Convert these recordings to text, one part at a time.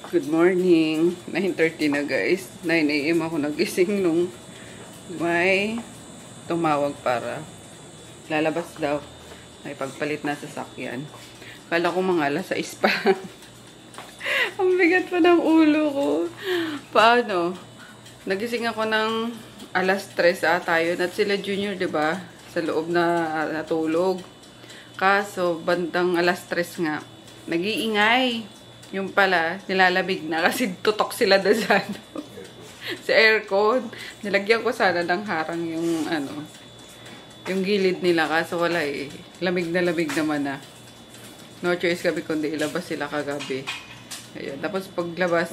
Good morning. 9:30 na guys. 9 AM ako nagising nung may tumawag para lalabas daw. May pagpalit na sasakyan. Kala ko mga alas 6 pa. Ang bigat pa ng ulo ko. Paano? Nagising ako ng alas 3 ata yun. At sila Junior, diba? Sa loob na natulog. Kaso, bandang alas 3 nga. Nag-iingay. Yung pala, nilalamig na kasi tutok sila doon sa sa aircon. Nilagyan ko sana ng harang yung yung gilid nila kaso wala eh. Lamig na lamig naman na. No choice kami kundi ilabas sila kagabi. Ayun. Tapos paglabas,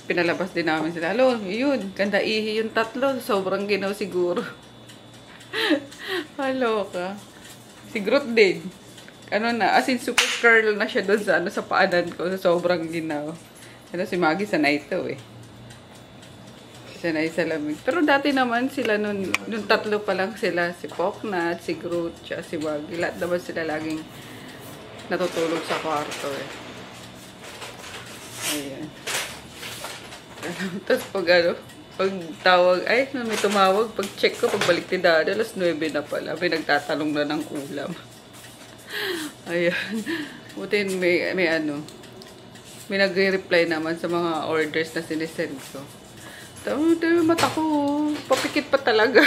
pinalabas din namin sila. Alo, yun, ganda ihi yung tatlo. Sobrang ginaw siguro. Halo ka. Si Groot din. As in super curl na siya doon sa paanan ko. Sobrang ginaw. Si Maggie sanay ito eh. Sanay sa lamig. Pero dati naman sila nung tatlo pa lang sila. Si Poknat, si Groot, siya, si Maggie. Lahat naman sila laging natutulog sa kwarto eh. Ayan. Tapos pag tawag, may tumawag. Pag check ko, pagbalik ni Dada, alas 9 na pala. May nagtatalong na ng ulam. Ayan. Buti may nagre-reply naman sa mga orders na sinisend ko. Mata ko, papikit pa talaga.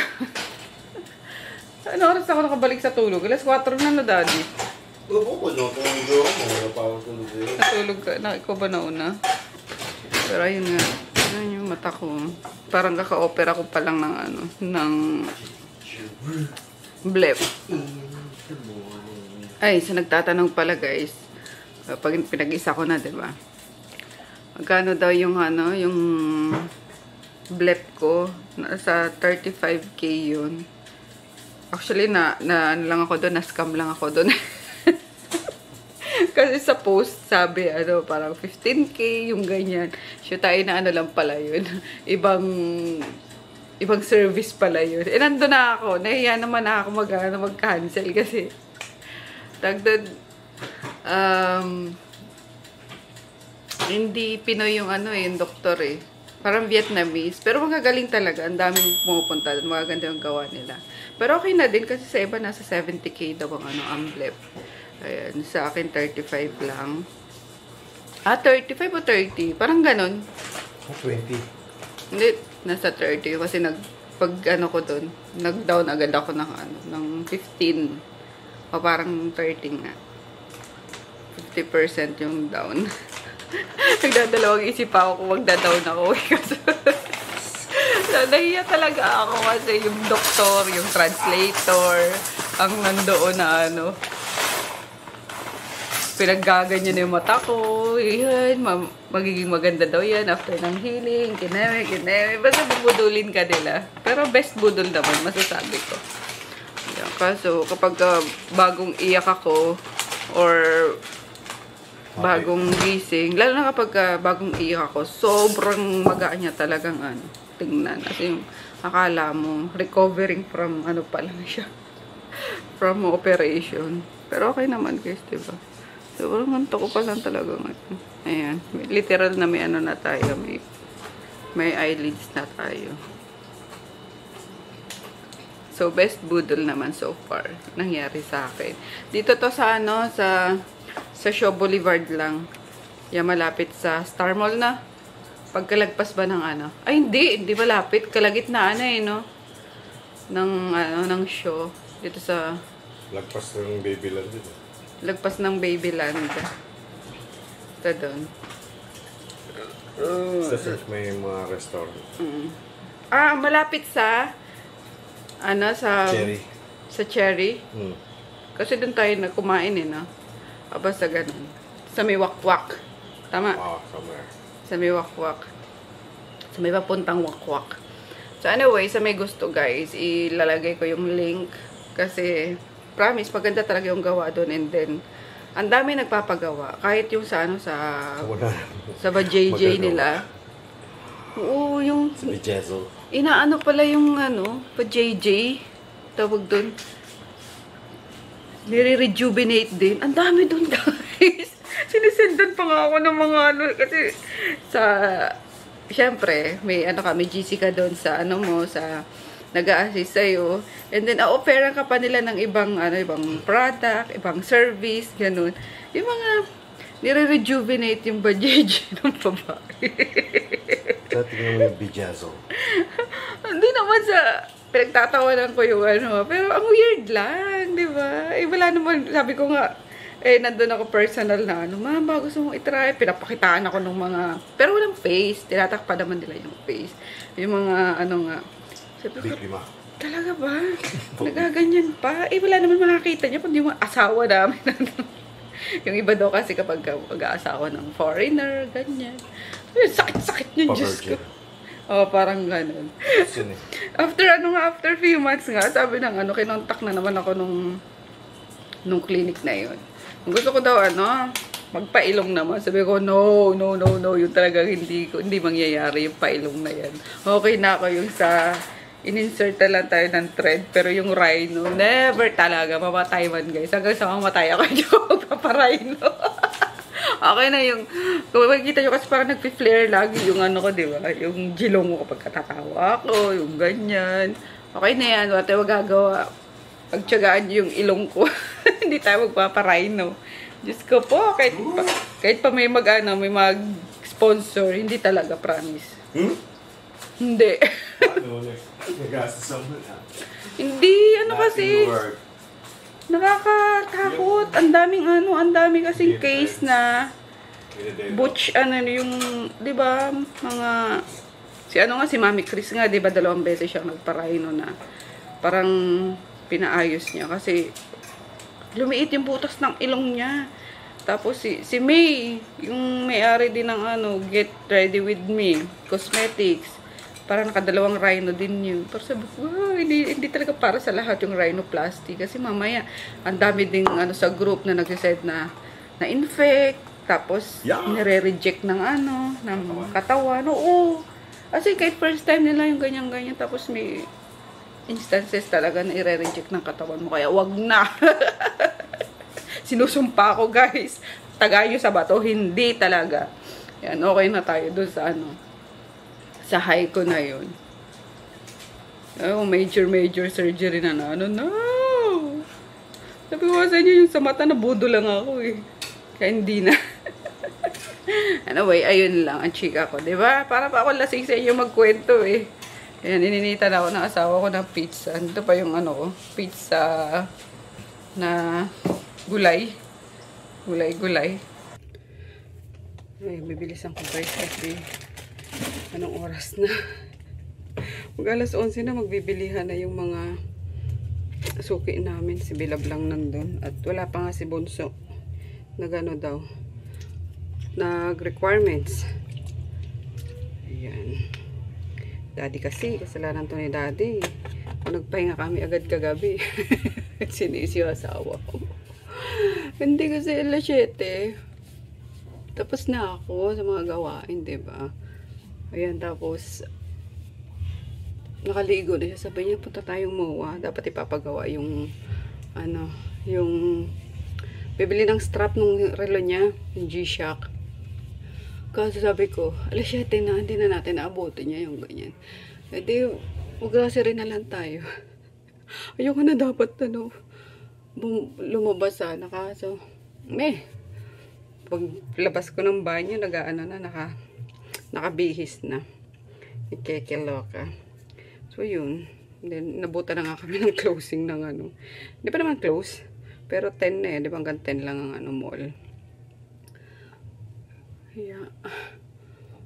Ano oras ako nakabalik sa tulog? Alas 4 na daddy. Natulog ka? Ikaw ba nauna? Pero ayun nga. Ayun yung mata ko. Parang kaka-opera ko pa lang ng blep. Ay, sa nagtatanong pala guys, pag pinag-isa ko na, diba? Magkano daw yung yung blep ko? Nasa 35K yun. Actually, lang ako doon, na-scam lang ako doon. Kasi sa post, sabi, parang 15K, yung ganyan. Shoot tayo na lang pala yun. Ibang service pala yun. Nandun na ako. Nahiya naman na ako mag-cancel kasi hindi Pinoy yung yung doktor eh. Parang Vietnamese. Pero magagaling talaga. Ang daming pumupunta. Magaganda yung gawa nila. Pero okay na din kasi sa iba nasa 70K daw ang blep. Ayan. Sa akin 35 lang. 35 o 30? Parang ganun. 20. Hindi. Nasa 30 kasi pag ko doon, nag-down agad ako ng 15. O parang 30 nga. 50% yung down. Nagdadalawang isip ako kung magda-down ako. Nahiya talaga ako kasi yung doktor, yung translator, ang nandoon na pinaggaganyan yung mata ko. Yan, magiging maganda daw yan after ng healing. Kineme. Basta bubudulin ka nila. Pero best budol naman, masasabi ko. Yan. Kaso, kapag bagong iyak ako, or bagong gising, lalo na kapag bagong iyak ako, sobrang magaan niya talagang tingnan. Kasi yung akala mo, recovering from pa lang siya. From operation. Pero okay naman guys, diba? Sobrang antok ko pa lang talaga ngayon. Ayan. Literal na may na tayo. May eyelids na tayo. So, best budol naman so far. Nangyari sa akin. Dito to sa sa Shaw Boulevard lang. Yan, malapit sa Star Mall na. Pagkalagpas ba ng Ay, hindi malapit. Kalagitnaan no? Ng Shaw. Dito sa... Lagpas ng Babyland dito. Lagpas ng Babyland. Ito doon. Sa search may mga restaurant. Malapit sa... Cherry. Sa Cherry? Kasi doon tayo na kumain no? Basta ganun. Sa may wakwak. Tama? Somewhere. Sa may wakwak. Sa may papuntang wakwak. So anyway, sa may gusto guys, ilalagay ko yung link. Kasi, promise, maganda talaga yung gawa doon. And then, ang dami nagpapagawa. Kahit yung sa sa JJ nila. Oo, yung... Sa Bejezel. Inaano pala yung pa JJ. Tawag doon. Nire-rejuvenate din. Ang dami doon guys. Sinisendan pa nga ako ng mga ano, kasi sa, syempre, may ano kami, GC ka doon sa ano mo, sa nag-a-assist sa'yo. And then, offeran ka pa nila ng ibang, ano, ibang product, ibang service, ganun. Yung mga, nire-rejuvenate yung budget ng babae. Tingnan mo yung Bedazzle. Hindi naman sa pinagtatawanan ko yung ano, pero ang weird lang, di ba? Eh, wala naman, sabi ko nga, eh, nandun ako personal na ano, ma'am, ba gusto mong itry? Pinapakitaan ako ng mga, pero walang face, tinatakpa naman nila yung face. Yung mga, ano nga, sabi ko, Big Lima. talaga ba? Nagaganyan pa? Eh, wala naman makakita niya, kundi yung mga asawa namin. Yung iba daw kasi kapag mag-aasawa ng foreigner, ganyan. Sakit-sakit niya, Diyos ko. Oh, parang ganun. After few months nga, sabi ng ano, kinontak na naman ako nung clinic na yun. Gusto ko daw, ano, magpailong naman. Sabi ko, no, yun talagang hindi mangyayari yung pailong na yan. Okay na ako yung sa, in-insert na lang tayo ng thread, pero yung rhino, never talaga, mamatay man guys. Hanggang sa mamatay ako, hindi ko magpaparhino. Okay na yung, kung makikita nyo kasi parang nagpi-flare lagi yung ano ko, di ba? Yung jilong ko kapag katatawa ako, yung ganyan. Okay na yan, wala tayo magagawa. Pagtsagaan yung ilong ko. Hindi tayo magpaparhino. Diyos ko po, kahit pa may may mag-sponsor, hindi talaga, promise. Hindi. Hindi, ano kasi, nakakatakot. Ang daming kasing case na butch, yung, di ba, mga, si Mami Chris nga, di ba, 2 beses siyang nagparhino na parang pinaayos niya kasi lumiit yung butas ng ilong niya. Tapos si May, yung may-ari din ng Get Ready With Me Cosmetics, parang nakadalawang rhino din yun. Pero sabi ko, hindi talaga para sa lahat yung rhinoplasty. Kasi mamaya, ang dami ding sa group na nagsisaid na infect, tapos nire-reject ng ng katawan. Oo. Kasi kahit first time nila yung ganyan-ganyan, tapos may instances talaga na i-reject ng katawan mo. Kaya wag na. Sinusumpa ko, guys. Tagayo sa bato, hindi talaga. Yan, okay na tayo doon sa sa high ko na yun. Major surgery na no. Sabi ko sa inyo, yung sa mata, nabudo lang ako eh. Kaya hindi na. Anyway, ayun lang ang chika ko. Diba? Para pa ako lasing sa inyo magkwento eh. Ayan, ininitan ako ng asawa ko ng pizza. Ito pa yung pizza na gulay. Gulay. Ay, bibilisan ko guys kasi anong oras na? Mag alas 11 na, magbibilihan na yung mga suki namin. Si Bilab lang nandun. At wala pa nga si Bonso. Daw. Nag-requirements. Ayan. Daddy kasi, kasalanan to ni Daddy. Kung nagpahinga kami agad kagabi. Sinisi yung asawa ko. Hindi kasi alas 7. Tapos na ako sa mga gawain, diba? Ayan, tapos nakaligo na siya. Sabi niya, punta tayong MOA. Dapat ipapagawa yung yung bibili ng strap ng relo niya, yung G-Shock. Kasi sabi ko, alas 7 na, hindi na natin naabutin niya yung ganyan. E di, mag-grocery na lang tayo. Ayoko na dapat, lumabas sana. Kaso, paglabas ko ng banyo, nakabihis na. Ikekiloka. So, yun. Then, nabuta na nga kami ng closing ng Hindi pa naman close. Pero 10 na eh. Di ba hanggang 10 lang ang mall. Yeah.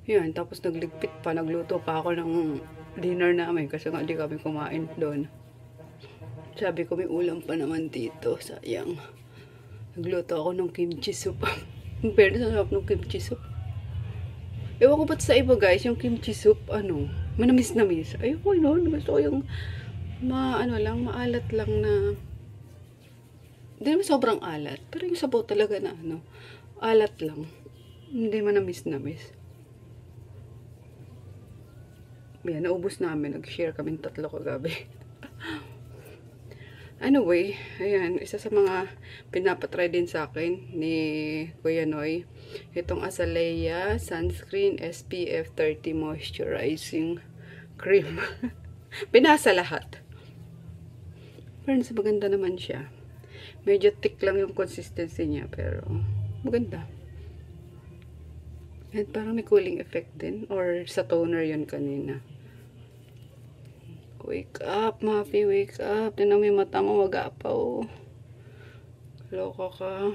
Yan. Tapos nagligpit pa. Nagluto pa ako ng dinner namin. Kasi nga di kami kumain doon. Sabi ko may ulam pa naman dito. Sayang. Nagluto ako ng kimchi soup. Ang pwede sa sarap ng kimchi soup. Ewan ko ba't sa iba guys, yung kimchi soup, manamis-namis. Ayoko yun. Gusto ko yung maalat lang na, hindi naman sobrang alat. Pero yung sabaw talaga na alat lang. Hindi manamis-namis. Yan, naubos namin. Nag-share kami 3 kagabi. Anyway, ayan, isa sa mga pinapatry din sa akin ni Kuya Noy. Itong Azalea Sunscreen SPF 30 Moisturizing Cream. Pinasa lahat. Pero nasa maganda naman siya. Medyo thick lang yung consistency niya, pero maganda. And parang may cooling effect din. Or sa toner yun kanina. Wake up, Mafi. Wake up. Tinan mo yung mata mo. Wag-apaw. Loka ka.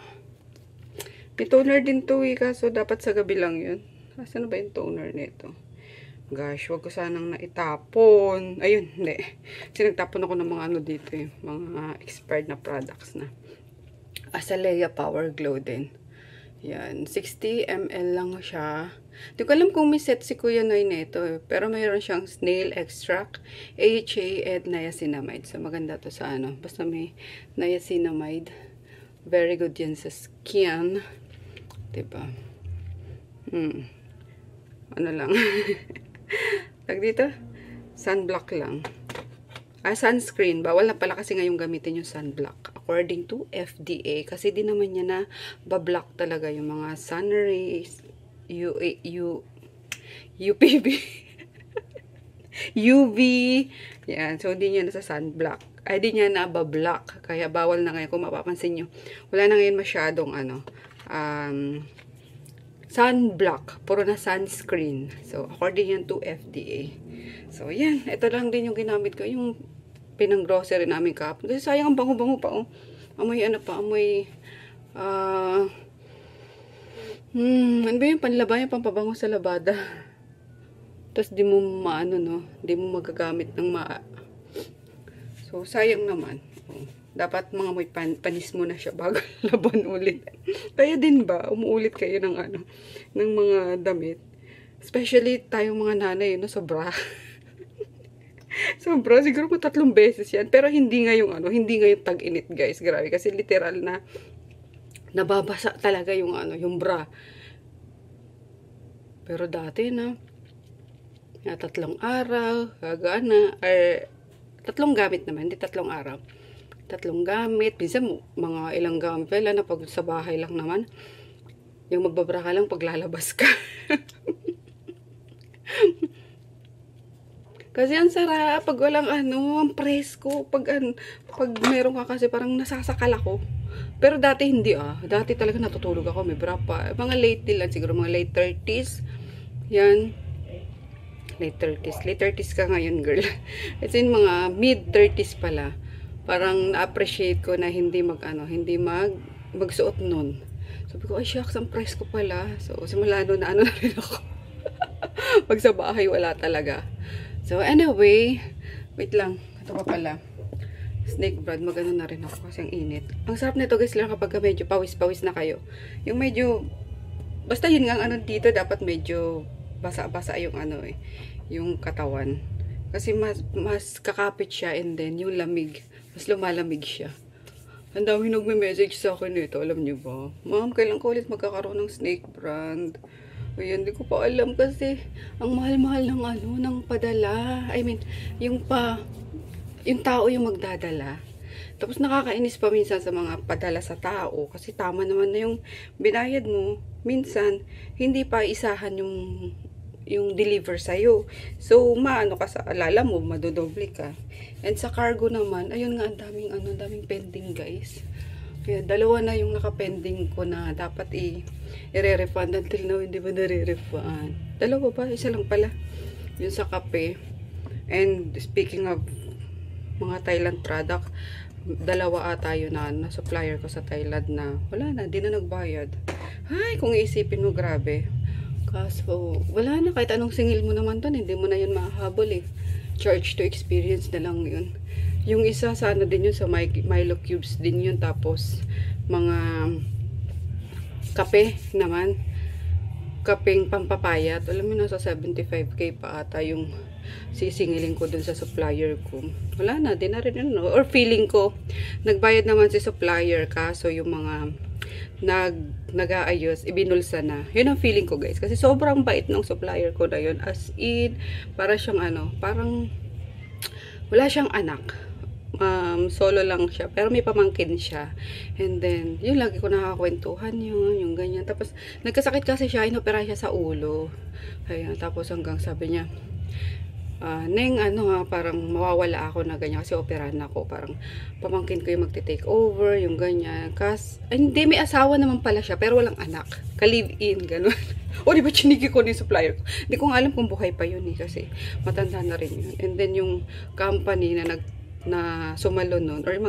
May toner din to eh. Kaso dapat sa gabi lang yun. Asan na ba yung toner nito? Gosh, wag ko sanang naitapon. Ayun, hindi. Kasi nagtapon ako ng mga ano dito eh. Mga expired na products na. Azalea Power Glow din. Yan. 60 ml lang siya. Di ko alam kung may set si Kuya Noy nito eh. Pero mayroon siyang snail extract, AHA, and niacinamide. So maganda to sa ano. Basta may niacinamide. Very good yan sa skin. Diba? Ano lang. Tag dito? Sunblock lang. Sunscreen. Bawal na pala kasi ngayong gamitin yung sunblock. According to FDA. Kasi di naman niya na bablock talaga yung mga sun rays, UPV, UV. Yan. So, di niya na sa sunblock. Ay, di niya na bablock. Kaya bawal na ngayon. Kung mapapansin nyo. Wala na ngayon masyadong ano. Sunblock. Puro na sunscreen. So, according yan to FDA. So, yan. Ito lang din yung ginamit ko. Yung pinang-grocery namin kahapon. Kasi sayang ang bango-bango pa, oh. Amoy, ano pa, amoy, ano ba yung panlaba, yung pampabango sa labada. Tapos, di mo maano, no? Di mo magagamit ng So, sayang naman. Oh. Dapat mga may panis mo na siya bago laban ulit. Kaya din ba, umuulit kayo ng ano, ng mga damit. Especially tayong mga nanay, no, sobra. Sobra, siguro ko 3 beses yan. Pero hindi ngayong ano, hindi ngayong tag-init, guys. Grabe, kasi literal na nababasa talaga yung ano, yung bra. Pero dati na 3 araw, gagana, or 3 gamit naman, hindi 3 araw. 3 gamit, minsan mga ilang gamit pala na pag sa bahay lang naman. Yung magbabra ka lang pag lalabas ka. Kasi ang sarap pag walang ano, ang presko, pag meron ka kasi parang nasasakal ako. Pero dati hindi Dati talaga natutulog ako, may bra pa. Mga late din lang siguro, mga late 30s. Yan. Late 30s ka ngayon, girl. As in, mga mid 30s pala. Parang na-appreciate ko na hindi magsuot nun. Sabi ko, ay shucks, ang presko pala. So, simula nun na ano na rin ako. Pag sa bahay, wala talaga. So, anyway, wait lang. Ito pa pala. Snake bread, magano na rin ako kasi ang init. Ang sarap nito guys lang kapag medyo pawis-pawis na kayo. Yung medyo, basta yun nga ano dito, dapat medyo basa-basa yung ano yung katawan. Kasi mas kakapit siya and then yung lamig, mas lumalamig siya. Ang dami nagme-message sa akin nito, alam niyo ba? Ma'am, kailan ko ulit magkakaroon ng snake brand? Ayan, hindi ko pa alam kasi ang mahal-mahal ng ano, ng padala. I mean, yung tao yung magdadala. Tapos nakakainis pa minsan sa mga padala sa tao kasi tama naman na yung binayad mo. Minsan, hindi pa isahan yung deliver sa'yo. So, maano ka sa alala mo, madodoble ka. And sa cargo naman, ayun nga, ang daming pending guys. Kaya 2 na yung nakapending ko na dapat i-re-refund. Until now, hindi ba nare-refund? 2 ba? Isa lang pala. Yun sa kape. And speaking of mga Thailand product, 2 ata yun na supplier ko sa Thailand na wala na, di na nagbayad. Ay, kung iisipin mo, grabe. Kaso, wala na. Kahit anong singil mo naman doon, hindi mo na yun mahahabol eh. Charge to experience na lang yun. Yung isa sa ano din yun, sa Milo Cubes din yun. Tapos, mga kape naman. Kapeng pampapayat. Alam mo, nasa 75k pa ata yung sisingilin ko dun sa supplier ko. Wala na, di na rin yun. No? Or feeling ko, nagbayad naman si supplier. Kaso yung mga nag-aayos, ibinulsa na. Yun ang feeling ko guys. Kasi sobrang bait ng supplier ko na yun. As in, para siyang ano, parang wala siyang anak. solo lang siya. Pero may pamangkin siya. And then, yun, lagi ko nakakwentuhan yun, yung ganyan. Tapos, nagkasakit kasi siya, inopera siya sa ulo. Ayan, tapos hanggang sabi niya, Neng, parang mawawala ako na ganyan kasi operahan ako. Parang pamangkin ko yung magte-take over, yung ganyan. Hindi, may asawa naman pala siya, pero walang anak. Ka-live-in, gano'n. O, di ba chinigi ko na yung supplier ko? Hindi ko nga alam kung buhay pa yun kasi matanda na rin yun. And then, yung company na sumalo nun, or yung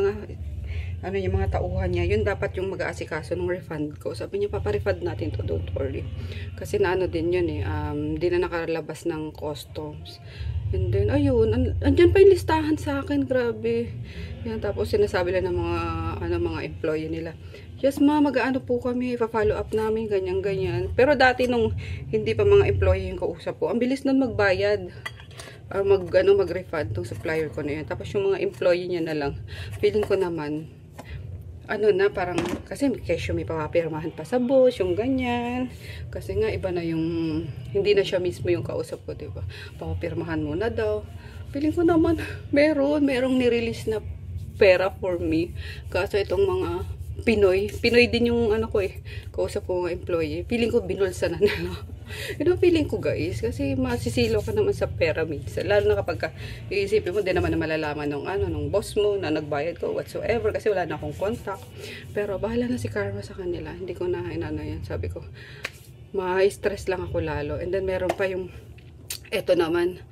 mga tauhan niya, yun dapat yung mag-aasikaso ng refund ko. Sabi niya, paparefund natin to, don't worry. Kasi din yun hindi na nakalabas ng customs. And then, ayun, andyan pa yung listahan sa akin, grabe. Yan, tapos sinasabi lang ng mga employee nila, yes ma, mag-ano po kami, pa-follow up namin, ganyan. Pero dati nung hindi pa mga employee yung kausap ko, ang bilis nun magbayad. Mag-refund tong supplier ko na yun. Tapos yung mga employee niya na lang, feeling ko naman, parang, kasi kesyo may papapirmahan pa sa boss, yung ganyan. Kasi nga, iba na yung, hindi na siya mismo yung kausap ko, diba? Papapirmahan muna daw. Feeling ko naman, merong nirelease na pera for me. Kaso itong mga Pinoy din yung kausap ko mga employee. Feeling ko binulsa na nila. Feeling ko guys, kasi masisilo ka naman sa pera minsan. Lalo na kapag iisipin mo, din naman na malalaman nung boss mo na nagbayad ko whatsoever kasi wala na akong contact. Pero bahala na si Karma sa kanila. Hindi ko na yan. Sabi ko, ma-stress lang ako lalo. And then meron pa yung, eto naman,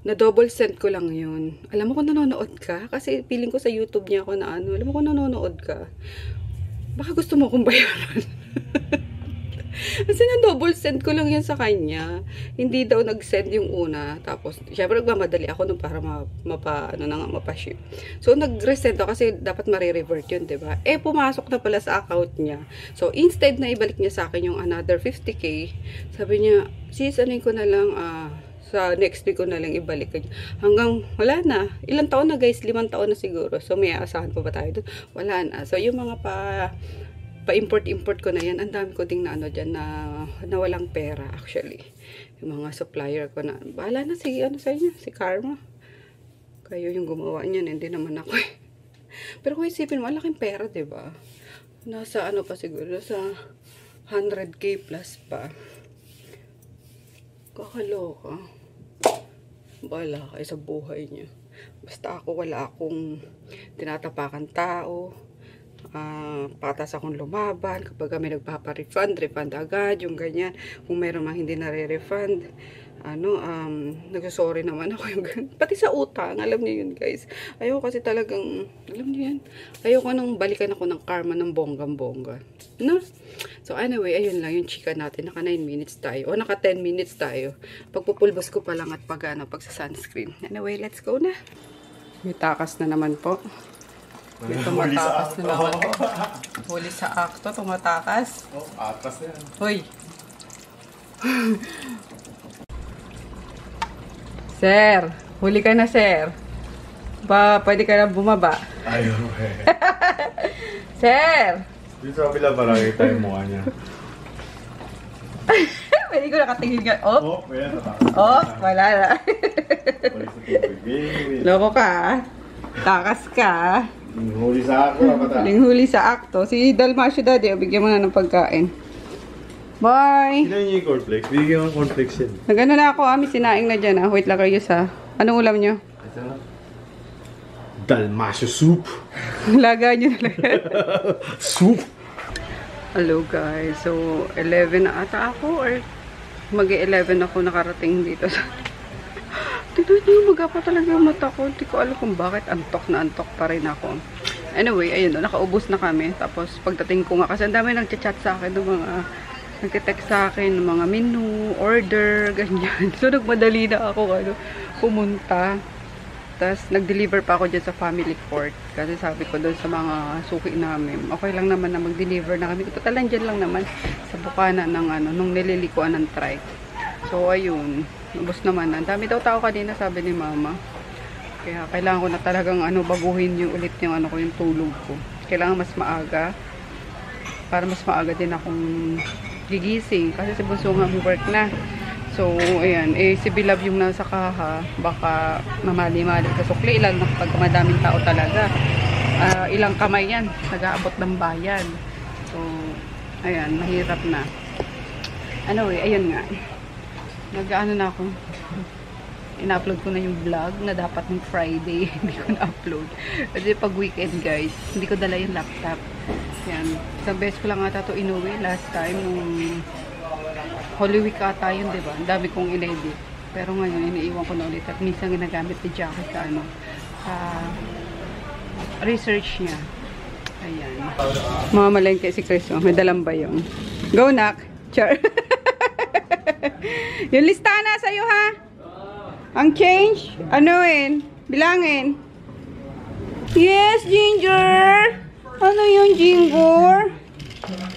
na double send ko lang yun. Alam mo kung nanonood ka? Kasi feeling ko sa YouTube niya ako na alam mo kung nanonood ka? Baka gusto mo akong bayaran. Kasi na-double send ko lang yan sa kanya. Hindi daw nag-send yung una. Tapos, syempre nagmamadali ako nung para mapa-ship. So, nag-resend ako kasi dapat ma-revert yun, diba? Pumasok na pala sa account niya. So, instead na ibalik niya sa akin yung another 50k, sabi niya, sis, ko na lang, sa next week ko na lang ibalik. Hanggang, wala na. Ilang taon na guys? 5 taon na siguro. So, may aasahan pa ba tayo doon? Wala na. So, yung mga pa-import ko na yan, ang dami ko ding dyan na walang pera actually. Yung mga supplier ko na, bahala na sa inyo, si Karma. Kayo yung gumawa niyan, hindi naman ako eh. Pero kung isipin mo, malaking pera, diba? Nasa pa siguro, nasa 100k plus pa. Kakaloka. Bahala kayo sa buhay niyo. Basta ako, wala akong tinatapakan tao. Patas akong lumaban. Kapag kami nagpapa-refund, refund agad, yung ganyan. Kung meron mang hindi nare-refund, nagsasorry naman ako yung ganyan. Pati sa utang, alam niyo yun guys. Ayoko kasi talagang, alam niyo yan, ayoko nang balikan ako ng Karma ng bonggang-bongga. No? So anyway, ayun lang yung chika natin. Naka 9 minutes tayo. O naka 10 minutes tayo. Pagpupulbos ko pa lang at pag sa sunscreen. Anyway, let's go na. May takas na naman po. May tumatakas na naman po. Huli sa akto, tumatakas. Atas na yan. Hoy. Sir, huli ka na sir. Pwede ka na bumaba. Ayaw eh. Sir! Dito sa kabila parang kita yung mukha niya. Pwede ko nakatingin ka. Oh, ayan. Wala na. Loko ka. Takas ka. Huli sa akto. Huli sa akto. Si Dalmasyo daddy, bigyan mo na ng pagkain. Bye! Sino yung cornflakes? Bigyan mo cornflakes yan. Nagano na ako, may sinaing na dyan. Wait lang kayo sa... Anong ulam nyo? Ito na. Dalmasyo soup. Laga nyo na lang. Soup. Hello guys. So, 11 na ata ako or mag-11 ako nakarating dito sa... Tignan nyo, magapa talaga yung mata ko. Hindi ko alam kung bakit antok na antok pa rin ako. Anyway, ayun, nakaubos na kami. Tapos, pagdating ko nga, kasi ang dami nagchat-chat sa akin ng mga... Nagtitext sa akin ng mga menu, order, ganyan. So, nagmadali na ako pumunta. Tapos, nag-deliver pa ako dyan sa family court. Kasi sabi ko doon sa mga suki namin, okay lang naman na mag-deliver na kami. Total, dyan lang naman sa bukana ng nung nililikuan ng trike. So, ayun. Ubus naman. Ang dami daw tao kanina, sabi ni mama. Kaya, kailangan ko na talagang baguhin yung ulit yung yung tulog ko. Kailangan mas maaga. Para mas maaga din akong gigising. Kasi si Bunso nga work na. So, ayan. Eh, si Bilab yung nasa kaha. Baka mamali-mali sa sukli. Ilan na pag madaming tao talaga. Ilang kamay yan. Nag-aabot ng bayan. So, ayan. Mahirap na. Ano ayun nga. Nag-ano na ako. In-upload ko na yung vlog na dapat ng Friday. Hindi ko na-upload. Kasi pag weekend, guys, hindi ko dala yung laptop. Ayan. Isang beses ko lang ata ito inuwi last time nung Holy Week ata yun, diba? Ang dami kong in-edit. Pero ngayon, iniiwan ko na ulit. At minsan ginagamit ni Jackie sa research niya. Ayan. Mamamalengke si Chris. Oh. May dalang ba yun? Go, Nak! Char! Yung listahan na sa'yo, ha? Ang change? Anuin? Bilangin? Yes, Ginger! Ano yung Ginger?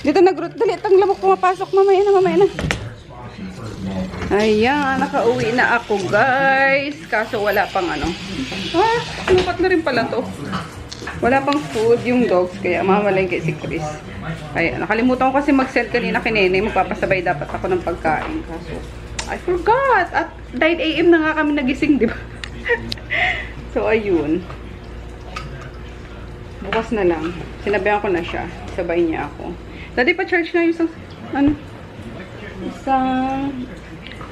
Dito nag-root. Dali, ang lamok pumapasok. Mamaya na. Ayan, nakauwi na ako, guys. Kaso wala pang ano. Lupat na rin pala to. Wala pang food yung dogs. Kaya mamalengke si Chris. Ayan, nakalimutan ko kasi mag-send kanina kay Nene. Magpapasabay dapat ako ng pagkain. Kaso, I forgot. At 9 AM na nga kami nagising, di ba? So, ayun. Bukas na lang. Sinabihan ko na siya. Sabay niya ako. Dati pa charge na yung isang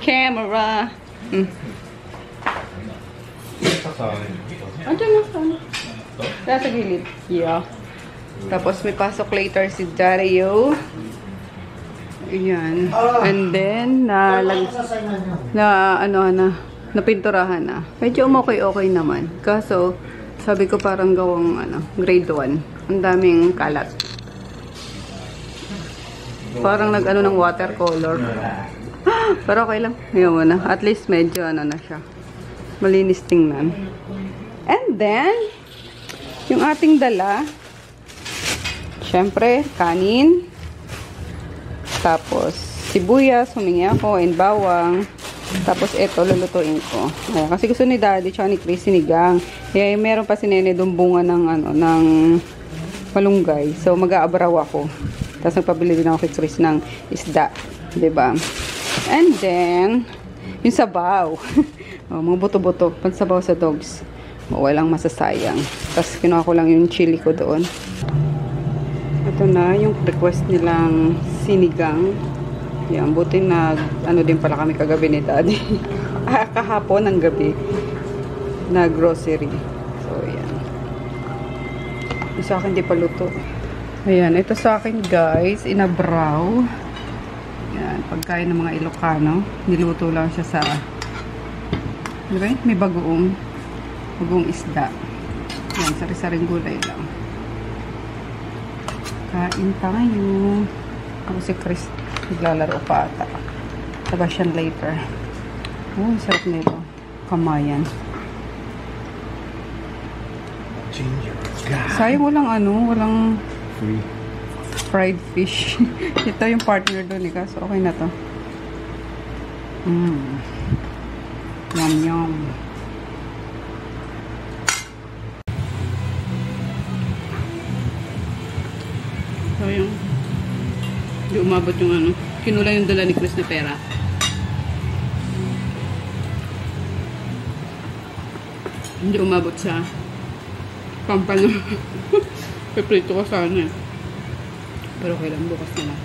camera. Andiyan na sana. Nasa gilid. Yeah. Tapos may pasok later si Dario. Ayan. And then, napinturahan na. Medyo okay naman. Kaso, sabi ko parang gawang grade 1. Ang daming kalat. Parang nag-ano ng watercolor. Pero okay lang. Ngayon mo na. At least medyo na siya. Malinis tingnan. And then, yung ating dala, syempre, kanin. Tapos, sibuyas, humingi ako, and bawang. Tapos, ito, lulutuin ko. Ayan, kasi gusto ni Daddy, tsaka ni Chris, sinigang. Kaya meron pa si Nene doon bunga ng malunggay. So, mag-aabraw ako. Tapos, nagpabili din ako kay Chris ng isda. Diba? And then, yung sabaw. Mga buto-buto. Pansabaw sa dogs. Walang masasayang. Tapos, kinuha ko lang yung chili ko doon. Ito na, yung request nilang sinigang. Yan, buti na, din pala kami kagabi ni Daddy. Kahapon ng gabi. Na grocery. So, yan. Yung sa akin, di pa luto. Ayan, ito sa akin, guys, inabraw. Yan, pagkain ng mga Ilocano. Niluto lang siya sa, diba? May bagong isda. Yan, sari-saring gulay lang. Kain tayo. Ako si Chris, naglalaro pa ata. Sebastian later. Oh, sarap nito. Kamayan. Sayang walang fried fish. Ito yung partner doon eh. Kaso okay na to. Yum yum. So yung hindi umabot yung kinula yung dala ni Chris na pera. Hindi umabot sa pampano. Peprito ko sana eh. Pero okay lang, bukas na lang.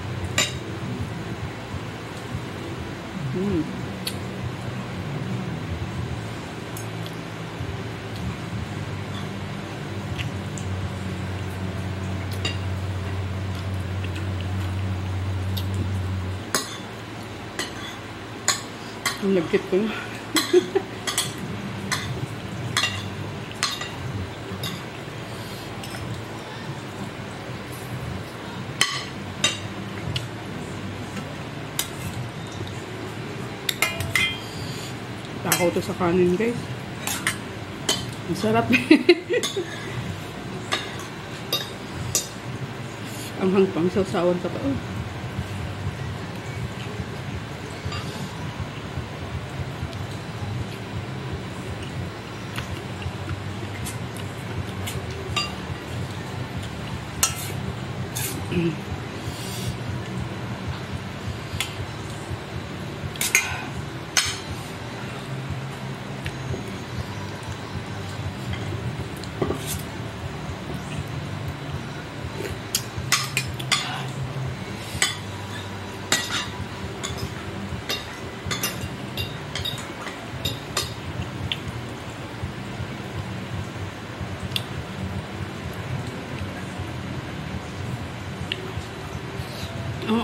Ang lagkit ko na. Takaw to sa kanin, guys. Ang sarap. Ang hangpang sausawan pa to.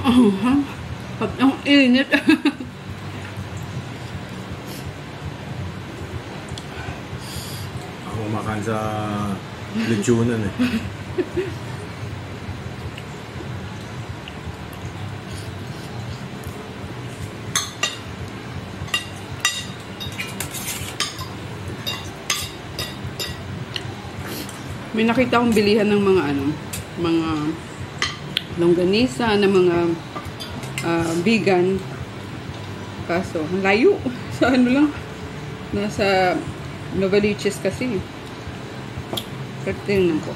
Pag ang init. Ako kumakain sa lechonan eh. May nakita akong bilihan ng mga mga longganisa, ng mga vegan. Kaso, ang layo. Sa ano lang. Nasa Novaliches kasi. Pero tingnan ko.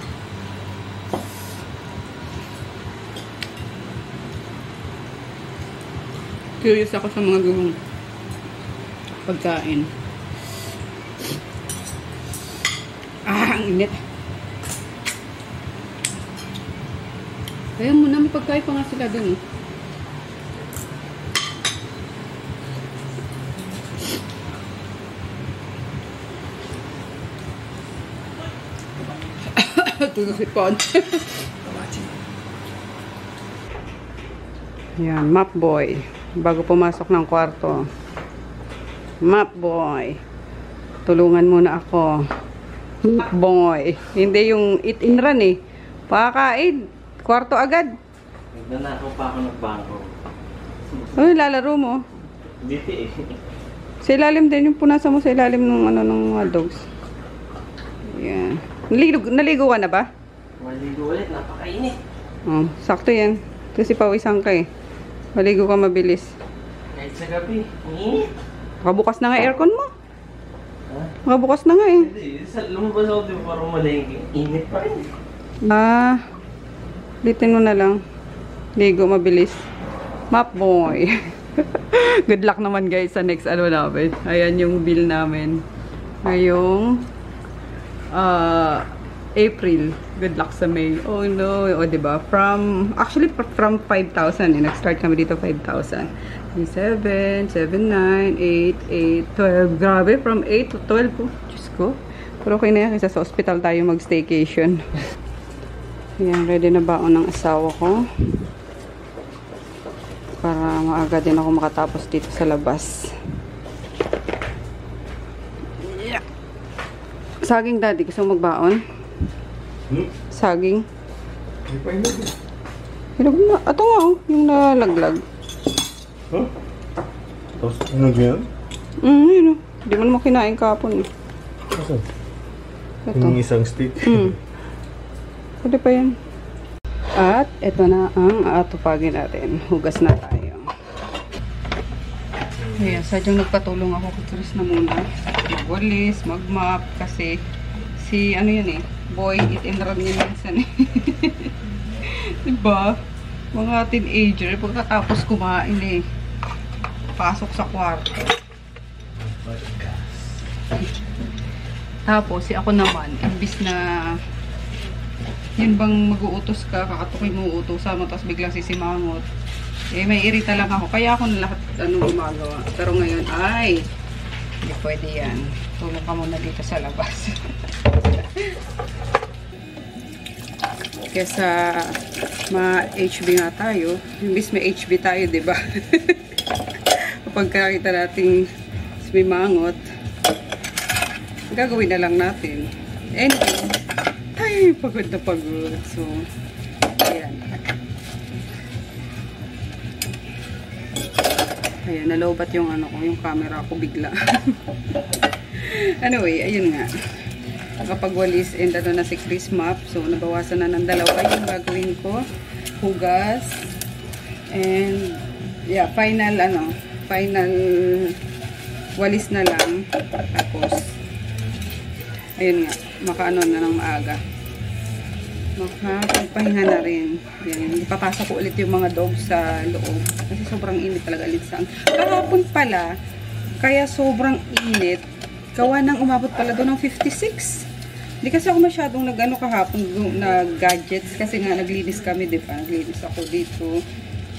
Curious ako sa mga gulong pagkain. Ang init. Kaya muna, may pagkain pa nga sila dun. Tulog si Pon. Yan, map boy. Bago pumasok ng kwarto. Map boy. Tulungan muna ako. Map boy. Hindi yung eat and run eh. Pakakain. Kwarto agad. Nagnanakaw pa ako ng bangko. Ay, lalaro mo. Dito eh. Sa ilalim din, yung punasan mo sa ilalim ng ng mga dogs. Yan. Naligo ka na ba? Maligo ulit, napakainit. Oh, sakto yan. Kasi pawisan ka eh. Maligo ka mabilis. Kahit sa gabi, ang init. Nakabukas na nga aircon mo. Ha? Nakabukas na nga eh. Hindi, lumabas ako din parang malengke. Init pa rin. Litin mo na lang. Ligo mabilis. Map boy. Good luck naman guys sa next namin. Ayan yung bill namin. Ngayong April. Good luck sa May. Oh no. O diba? Actually from 5,000. Nag-start kami dito 5,000. 7, 7, 9, 8, 8, 12. Grabe. From 8 to 12 po. Diyos ko. Pero okay na yan. Kasi sa hospital tayo mag-staycation. Ayan, ready na baon ng asawa ko. Para maaga din ako makatapos dito sa labas. Yeah. Saging daddy, gusto mo magbaon? Saging? Hinog na. Ito nga oh, yung nalaglag. Huh? Tapos ano yan? Yun oh. Hindi mo naman kinain kapon eh. Asan? Ito. Yung isang stick. Pwede pa yan. At ito na ang atupagin natin. Hugas na tayo. Ayan, sadyang nagpatulong ako kay Chris na muna. Magwalis, magmap. Kasi si ano yan eh. Boy, eat and run niya minsan eh. Diba? Mga teenager, pagkatapos kumain eh. Pasok sa kwarto. Tapos, si ako naman, imbis na yun bang mag-uutos ka, kakatukin mo uutosan mo, tapos biglang sisimangot. Eh, may irita lang ako. Kaya ako na lahat gumagawa. Pero ngayon, ay, hindi pwede yan. Tulong ka muna dito sa labas. Kesa, ma-HB nga tayo. Imbis may HB tayo, diba? Kapag kakita nating sumimangot, gagawin na lang natin. Anyway, ay, pagod na pagod. So, ayan. Ayan, nalobat yung ano ko, yung camera ko bigla. Anyway, ayun nga. Kapag walis and ano na si Chris map, so nabawasan na ng dalawa yung gagawin ko. Hugas. And, yeah, final walis na lang. Tapos, ayun nga, makaano na ng maaga. Makapagpahinga na rin. Yan. Ipapasok ko ulit yung mga dogs sa loob. Kasi sobrang init talaga linsang. Kahapon pala, kaya sobrang init, gawa nang umabot pala doon ng 56. Hindi kasi ako masyadong nag-ano kahapon na gadgets. Kasi nga naglinis kami, di ba? Naglinis ako dito.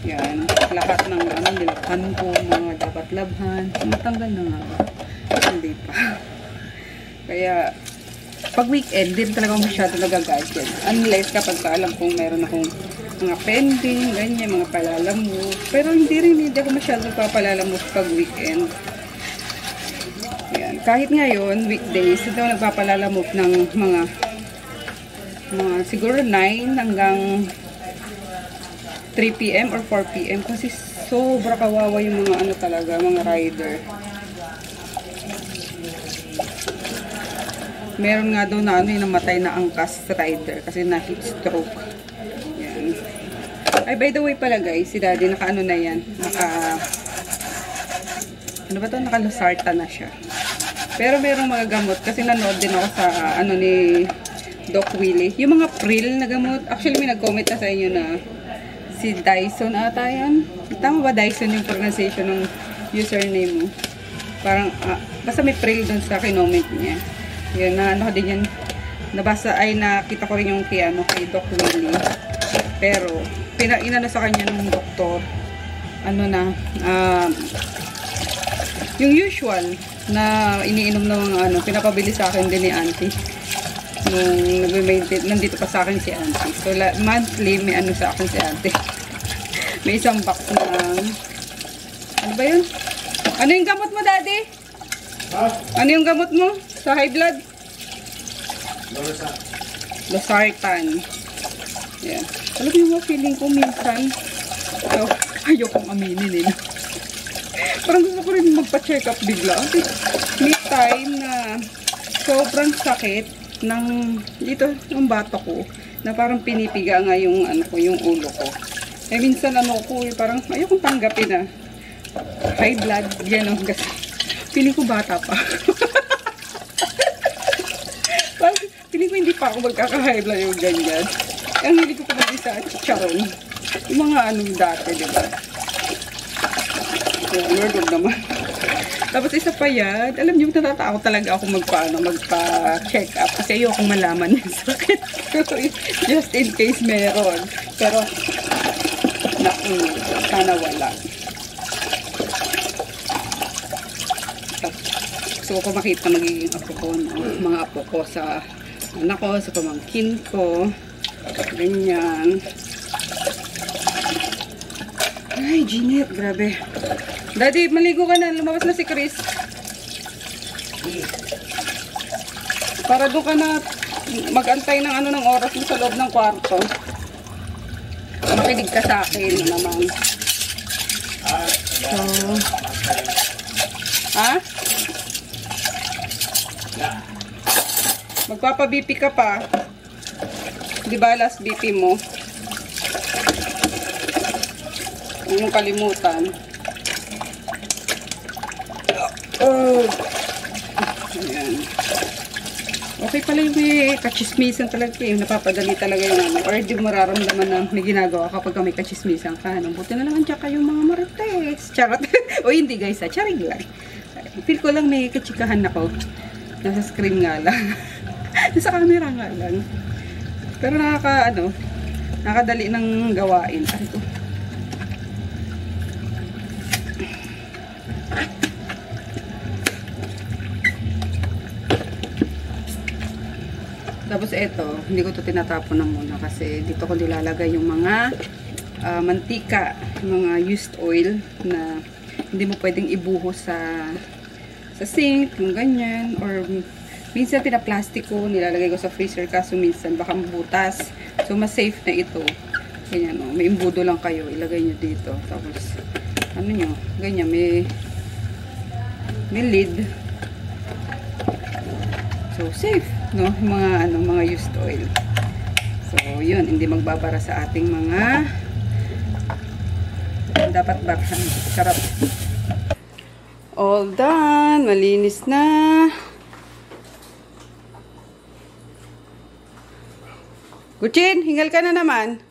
Yan. Lahat ng nilakhan ko, mga dapat labhan. Matanggal na nga ba? Hindi pa. Kaya, pag weekend, din talaga masyado nagagadget. Unless kapag alam kong meron akong mga pending, ganyan, mga palalamove. Pero hindi ako masyadong papalalamove pag weekend. Ayan. Kahit ngayon, weekdays, hindi ako nagpapalalamove ng mga siguro 9 hanggang 3 p.m. or 4 p.m. kasi sobra kawawa yung mga ano talaga, mga rider. Meron nga daw na namatay na angkas rider kasi na heat stroke. Yan. Ay, by the way pala guys, si Daddy naka-ano na yan. Naka-Losartan na siya. Pero merong mga gamot kasi nanood din ako sa ni Doc Willie. Yung mga Pril na gamot. Actually, may nag-comment na sa inyo na si Dyson ata yan. Tama ba Dyson yung pronunciation ng username mo? Parang, basta may Pril dun sa kinoment niya. Yan, ano ko din yan. Nakita ko rin yung kay Doc Willie. Pero, inano sa kanya ng doktor, yung usual na iniinom ng mga pinapabili sa akin din ni auntie. Nung nagme-maintain, nandito pa sa akin si auntie. So, monthly, may sa akin si auntie. May isang box ng, ano ba yun? Ano yung gamot mo, Daddy? Ano yung gamot mo? Sa high blood? Losartan. Yan. Alam mo yung feeling ko minsan, ayokong aminin parang gusto ko rin magpa-check up bigla. May time na sobrang sakit dito ng bato ko na parang pinipiga nga yung yung ulo ko. Minsan parang ayokong tanggapin na high blood yan kasi feeling ko bata pa. Feeling ko hindi pa ako magkaka-high blood yung ganyan. Ang hindi ko kumagisa at chicharon. Yung mga dati, diba? Lord naman. Tapos isa pa yan, alam niyo, natatakot talaga ako magpa-check up kasi ayokong malaman yung sakit. Just in case meron. Pero, naku, sana wala. Gusto ko makita magiging apo ko, mga apo ko sa anak ko, sa pamangkin ko. Ganyan. Ay, Jeanette, grabe. Daddy, maligo ka na. Lumabas na si Chris. Para doon ka na mag-antay ng ng oras mo sa loob ng kwarto. Makinig ka sa akin naman. So, magpapa-BP ka pa. Di ba last BP mo? Huwag mong kalimutan. Oh. Ayan. Okay pala yung may kachismisan talaga yung napapadali talaga yung or di mo mararamdaman na may ginagawa kapag may kachismisan ka. Buti na lang andyan kayong mga marites. Charot. O hindi guys, charing lang. Feel ko lang may kachikahan ako. Nasa screen nga lang. Nasa camera nga lang. Pero nakadali ng gawain. Ay ko. Tapos ito, hindi ko to tinatapon na muna kasi dito ko nilalagay yung mga mantika, mga used oil na hindi mo pwedeng ibuhos sa sink, yung ganyan, or minsan pinaplastic ko, nilalagay ko sa freezer kaso minsan baka mabutas. So mas safe na ito. Ganyan may imbudo lang kayo, ilagay nyo dito. Tapos ganyan, may lid. So safe, no? Mga used oil. So yun, hindi magbabara sa ating mga dapat barhan. Sarap. All done, malinis na. Guchin, hingal ka na naman.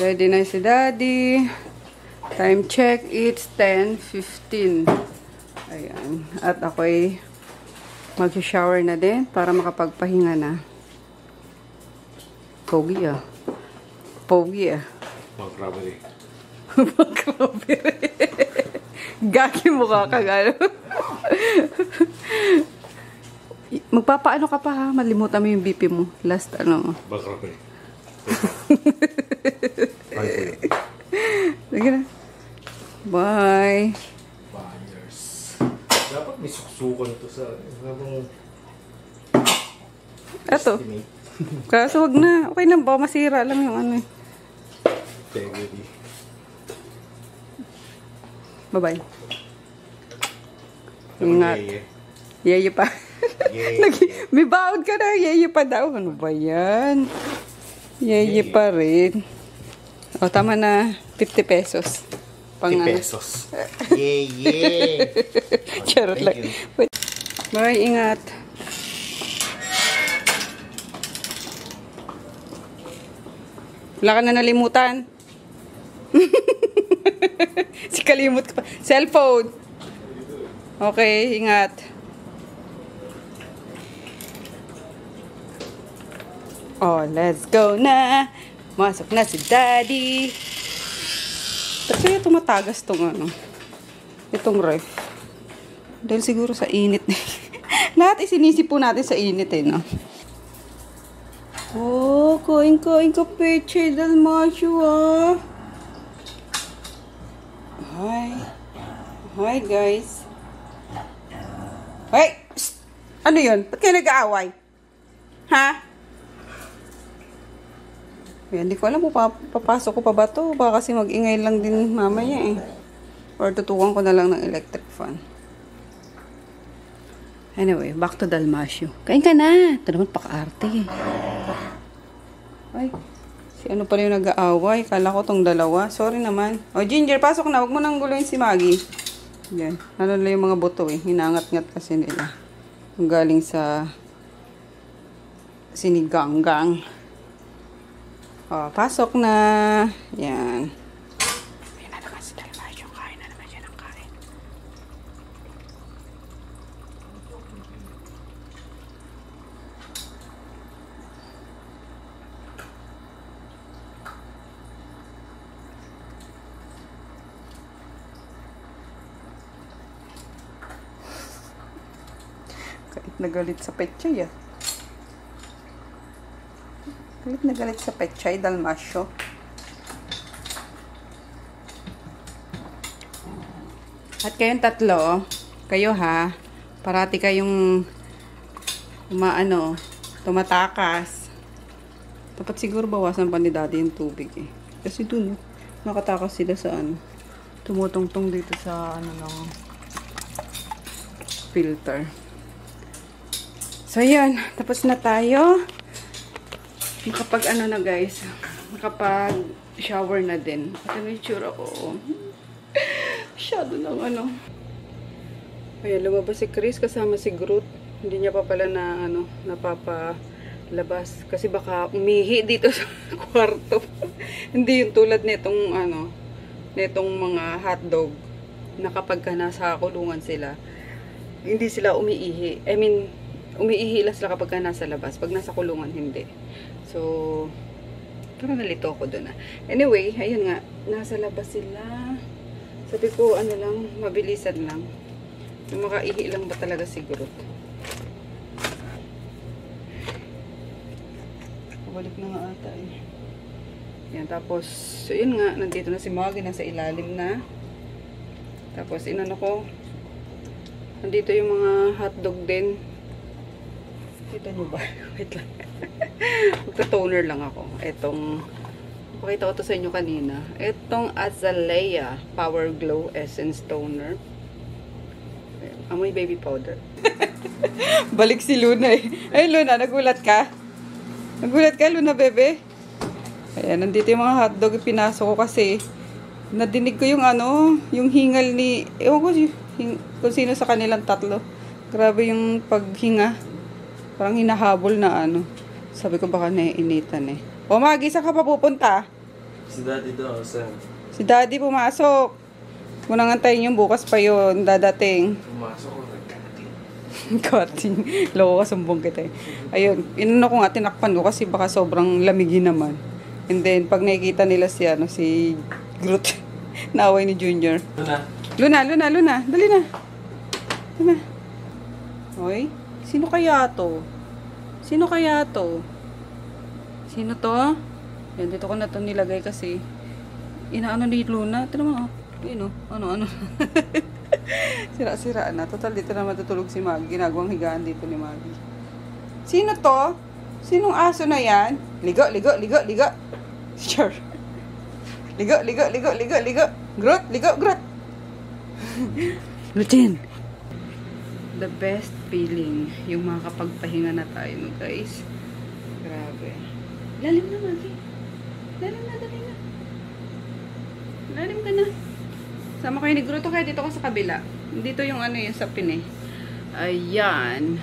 Ready na si Daddy. Time check, it's 10:15. Ayan. At ako'y mag-shower na din para makapagpahinga na. Pogi ah. Pogi ah. Pang-robbery. Pang-robbery. Gagi mukha ka gano'n. Magpapaano ka pa ha? Malimutan mo yung BP mo. Last Pang-robbery. Bye. Sige na. Bye. Buyers. Dapat may suksukan to sa habang Eto. estimate. Kaso wag na. Okay na ba? Masira lang yung ano eh. Integrity. Bye-bye. Ingat. Yeye. Yeye pa. Yeye. May baon ka na. Yeye pa daw. Ano ba yan? Yeye pa rin. O, tama na. 50 pesos. Pang 50 ano. pesos. Yeye. Charot lang. Thank you. Wait. Bye, ingat. Wala ka na nalimutan. Si kalimut ka pa. Cellphone. Okay, ingat. Oh, let's go na. Masok na si Daddy. Ba't kaya tumatagas tong ano? Itong ref. Dahil siguro sa init. Lahat isinisip po natin sa init eh, no? Oh, kain-kain ka peche dalmasyo ah. Hi. Hi guys. Hey! Shh! Ano yun? Ba't kayo nag-aaway? Ha? Ayan, hindi ko alam kung papasok ko pa ba to. Baka kasi mag-ingay lang din mamaya eh. Or tutukan ko na lang ng electric fan. Anyway, back to Dalmasyo. Kain ka na. Ito naman paka-arte eh. Ay, si ano pala yung nag-aaway. Kala ko tong dalawa. Sorry naman. O, Ginger, pasok na. Huwag mo nang guluhin si Maggie. Yan. Ano na yung mga buto eh. Hinangat-ngat kasi nila. Yung galing sa siniganggang. O, pasok na. Yan. Ayan na naman si Dalmasyo. Kain na naman siya ng kain. Galit na galit sa petchay ah. Galit na galit sa petchay, Dalmasyo. At kayong tatlo, kayo ha, parati kayong tumatakas. Dapat siguro bawasan pa ni Daddy yung tubig eh. Kasi dun, nakatakas sila sa tumutungtong dito sa ng filter. So, yan. Tapos na tayo. Nakapag na guys. Nakapag shower na din. At ano yung tsura ko. Masyado ng Ayan, lumabas si Chris kasama si Groot. Hindi niya pa pala na napapalabas. Kasi baka umihi dito sa kwarto. Hindi yung tulad nitong nitong mga hotdog na kapag nasa kulungan sila, hindi sila umiihi. I mean, umiihi lang sila kapag nasa labas. Pag nasa kulungan, hindi. So, parang nalito ako doon. Anyway, ayun nga. Nasa labas sila. Sabi ko, mabilisan lang. Yung makaihi lang ba talaga siguro. Pabalik na nga ata eh. Yan, tapos, so yun nga. Nandito na si Maggie. Nasa ilalim na. Tapos, ko. Nandito yung mga hotdog din. Kita nyo ba? Wait lang. Magta-toner lang ako. Pakita ko to sa inyo kanina. Itong Azalea Power Glow Essence Toner. Amoy baby powder. Balik si Luna eh. Ay Luna, nagulat ka? Nagulat ka Luna bebe? Ayan, nandito yung mga hotdog. Pinasok ko kasi nadinig ko yung yung hingal ni, ewan ko kung sino sa kanilang tatlo. Grabe yung paghinga. Parang hinahabol na Sabi ko baka naiinitan eh. O Maggie, saan ka pa pupunta? Si Daddy daw, sir. Si Daddy pumasok. Munang antayin yung bukas pa yun. Dadating. Pumasok ko, nag-cutting. Cutting. Loko ka, sumbong kita eh. Ayun. Inano ko nga, tinakpan ko kasi baka sobrang lamigin naman. And then, pag nakikita nila si Groot, naaway ni Junior. Luna. Dali na. Luna. Hoy. Sino kaya to? Sino to? Yan, dito ko na ito nilagay kasi inaano ni Luna. Ito naman, oh. Yun, oh. Ano. Sira-sira na. Total, dito na matutulog si Maggie. Ginagawang higaan dito ni Maggie. Sino to? Sinong aso na yan? Ligo. Sure. Ligo. Grot. Routine. The best feeling. Yung makakapagpahinga na tayo, no, guys. Grabe. Lalim na, Maggie. Lalim na. Lalim ka na. Sama kayo ni Gruto, kaya dito ko sa kabila. Dito yung ano yung sapin eh. Ayan.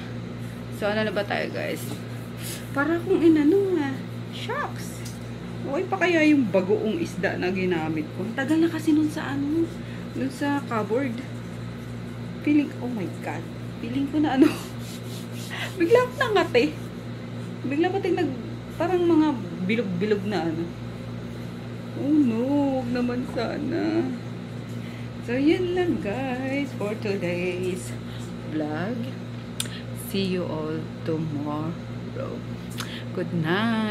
So, ano na ba tayo, guys? Para kung inano nga. Shucks. Okay pa kaya yung bagoong isda na ginamit ko. Tagal na kasi nun sa ano. Nun sa cupboard. Feeling, oh my God. Feeling ko na ano. Bigla akong nangate. Bigla pating parang mga bilog-bilog na ano. Oh no, huwag naman sana. So, yun lang guys for today's vlog. See you all tomorrow. Good night.